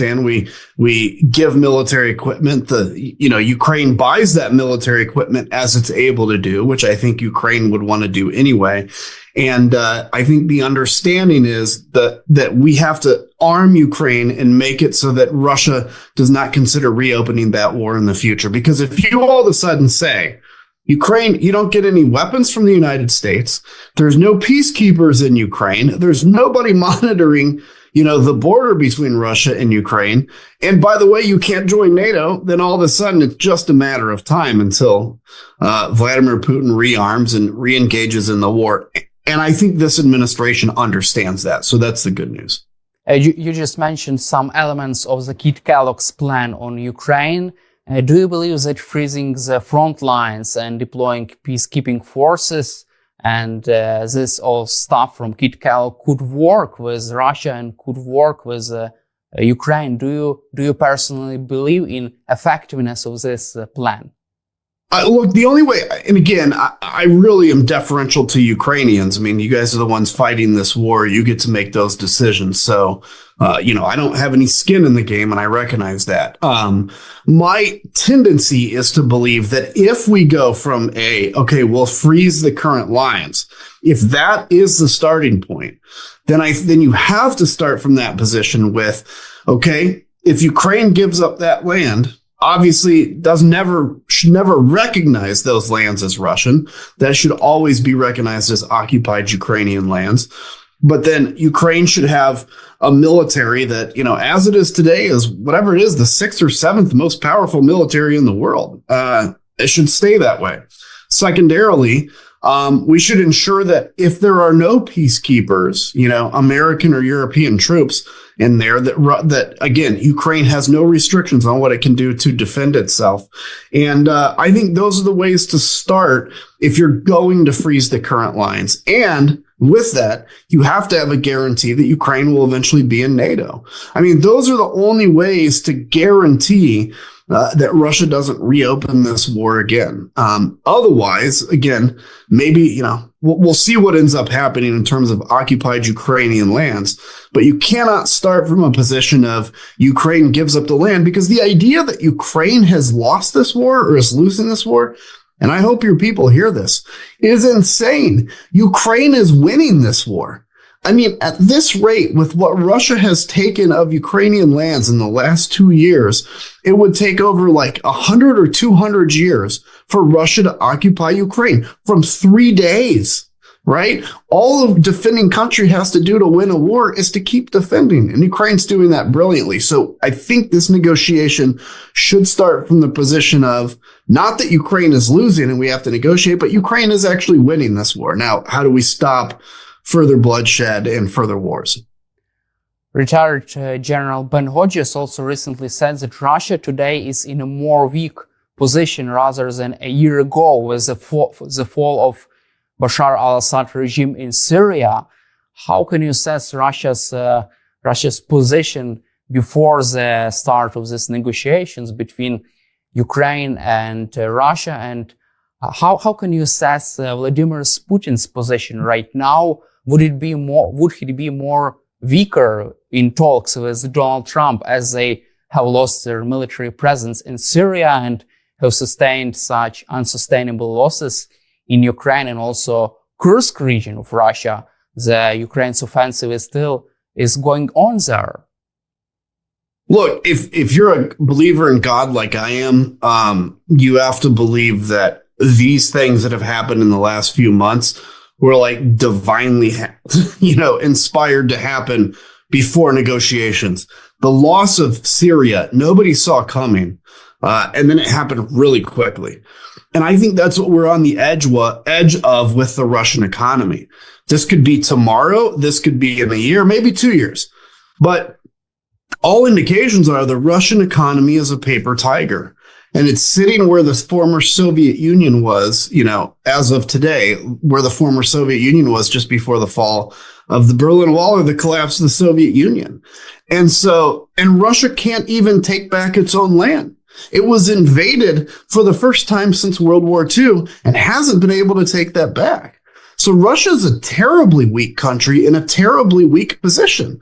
understand. We give military equipment. Ukraine buys that military equipment as it's able to do, which I think Ukraine would want to do anyway. And I think the understanding is that we have to arm Ukraine and make it so that Russia does not consider reopening that war in the future. Because if you all of a sudden say, Ukraine, you don't get any weapons from the United States, there's no peacekeepers in Ukraine, there's nobody monitoring, the border between Russia and Ukraine, and by the way, you can't join NATO, then all of a sudden it's just a matter of time until Vladimir Putin rearms and reengages in the war. And I think this administration understands that. So that's the good news. You just mentioned some elements of the Kit Kellogg's plan on Ukraine. Do you believe that freezing the front lines and deploying peacekeeping forces and this all stuff from Kit Kellogg could work with Russia and could work with Ukraine? Do you personally believe in effectiveness of this plan? Look, the only way, and again, I really am deferential to Ukrainians. I mean, you guys are the ones fighting this war. You get to make those decisions. So, I don't have any skin in the game, and I recognize that. My tendency is to believe that if we go from we'll freeze the current lines, if that is the starting point, then you have to start from that position with, if Ukraine gives up that land, obviously should never recognize those lands as Russian. That should always be recognized as occupied Ukrainian lands. But then Ukraine should have a military that, as it is today, is whatever it is, the 6th or 7th most powerful military in the world. It should stay that way. Secondarily, we should ensure that if there are no peacekeepers, American or European troops in there, that again, Ukraine has no restrictions on what it can do to defend itself. And I think those are the ways to start if you're going to freeze the current lines. And with that, you have to have a guarantee that Ukraine will eventually be in NATO. I mean, those are the only ways to guarantee that Russia doesn't reopen this war again. Otherwise, again, maybe, we'll see what ends up happening in terms of occupied Ukrainian lands. But you cannot start from a position of Ukraine gives up the land, because the idea that Ukraine has lost this war or is losing this war, and I hope your people hear this, is insane. Ukraine is winning this war. I mean, at this rate, with what Russia has taken of Ukrainian lands in the last 2 years, it would take over like 100 or 200 years for Russia to occupy Ukraine from 3 days, right? All a defending country has to do to win a war is to keep defending, and Ukraine's doing that brilliantly. So I think this negotiation should start from the position of not that Ukraine is losing and we have to negotiate, but Ukraine is actually winning this war. Now, how do we stop further bloodshed and further wars? Retired General Ben Hodges also recently said that Russia today is in a more weak position rather than a year ago with the fall of Bashar al-Assad regime in Syria. How can you assess Russia's position before the start of these negotiations between Ukraine and Russia, and how can you assess Vladimir Putin's position right now? Would he be more weaker in talks with Donald Trump, as they have lost their military presence in Syria and have sustained such unsustainable losses in Ukraine and also Kursk region of Russia? The Ukraine's offensive is going on there. Look, if you're a believer in God like I am, you have to believe that these things that have happened in the last few months were like divinely, inspired to happen before negotiations. The loss of Syria, nobody saw coming. And then it happened really quickly. And I think that's what we're on the edge of with the Russian economy. This could be tomorrow. This could be in a year, maybe 2 years. But all indications are the Russian economy is a paper tiger. And it's sitting where the former Soviet Union was, as of today, where the former Soviet Union was just before the fall of the Berlin Wall or the collapse of the Soviet Union. And Russia can't even take back its own land. It was invaded for the first time since World War II and hasn't been able to take that back. So Russia's a terribly weak country in a terribly weak position.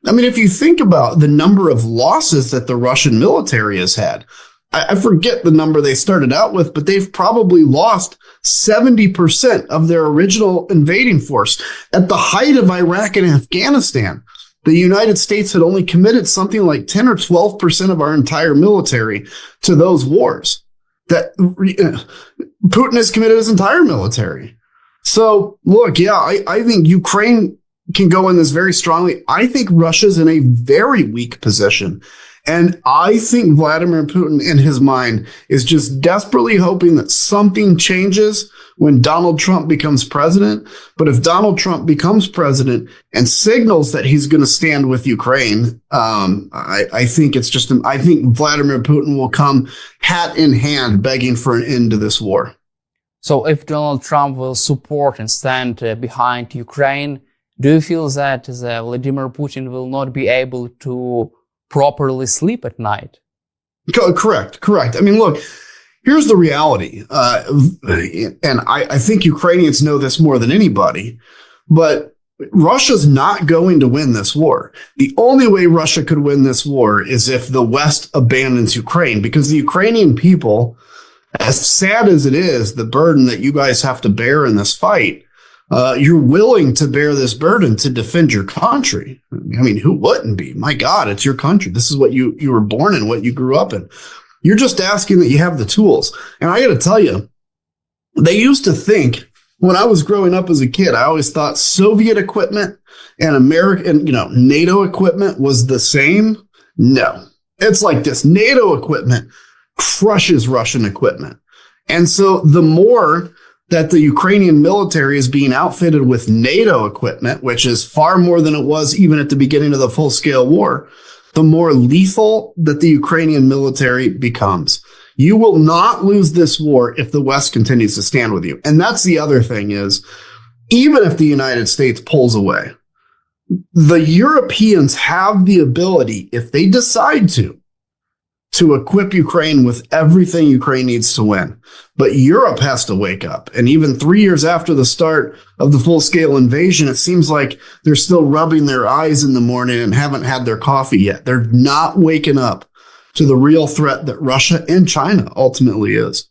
I mean, if you think about the number of losses that the Russian military has had, I forget the number they started out with, but they've probably lost 70% of their original invading force. At the height of Iraq and Afghanistan, the United States had only committed something like 10 or 12% of our entire military to those wars. That Putin has committed his entire military. So look, yeah, I think Ukraine can go in this very strongly. I think Russia's in a very weak position. And I think Vladimir Putin, in his mind, is just desperately hoping that something changes when Donald Trump becomes president. But if Donald Trump becomes president and signals that he's going to stand with Ukraine, I think I think Vladimir Putin will come hat in hand begging for an end to this war. So if Donald Trump will support and stand behind Ukraine, do you feel that Vladimir Putin will not be able to properly sleep at night? Correct. I mean, look, here's the reality. And I think Ukrainians know this more than anybody, but Russia's not going to win this war. The only way Russia could win this war is if the West abandons Ukraine, because the Ukrainian people, as sad as it is, the burden that you guys have to bear in this fight, you're willing to bear this burden to defend your country. I mean, who wouldn't be? My God, it's your country. This is what you were born in, what you grew up in. You're just asking that you have the tools. And I got to tell you, they used to think, when I was growing up as a kid, I always thought Soviet equipment and American, NATO equipment was the same. No, it's like this. NATO equipment crushes Russian equipment. And so the more that the Ukrainian military is being outfitted with NATO equipment, which is far more than it was even at the beginning of the full-scale war, the more lethal that the Ukrainian military becomes. You will not lose this war if the West continues to stand with you. And that's the other thing is, even if the United States pulls away, the Europeans have the ability, if they decide to equip Ukraine with everything Ukraine needs to win. But Europe has to wake up. And even 3 years after the start of the full-scale invasion, it seems like they're still rubbing their eyes in the morning and haven't had their coffee yet. They're not waking up to the real threat that Russia and China ultimately is.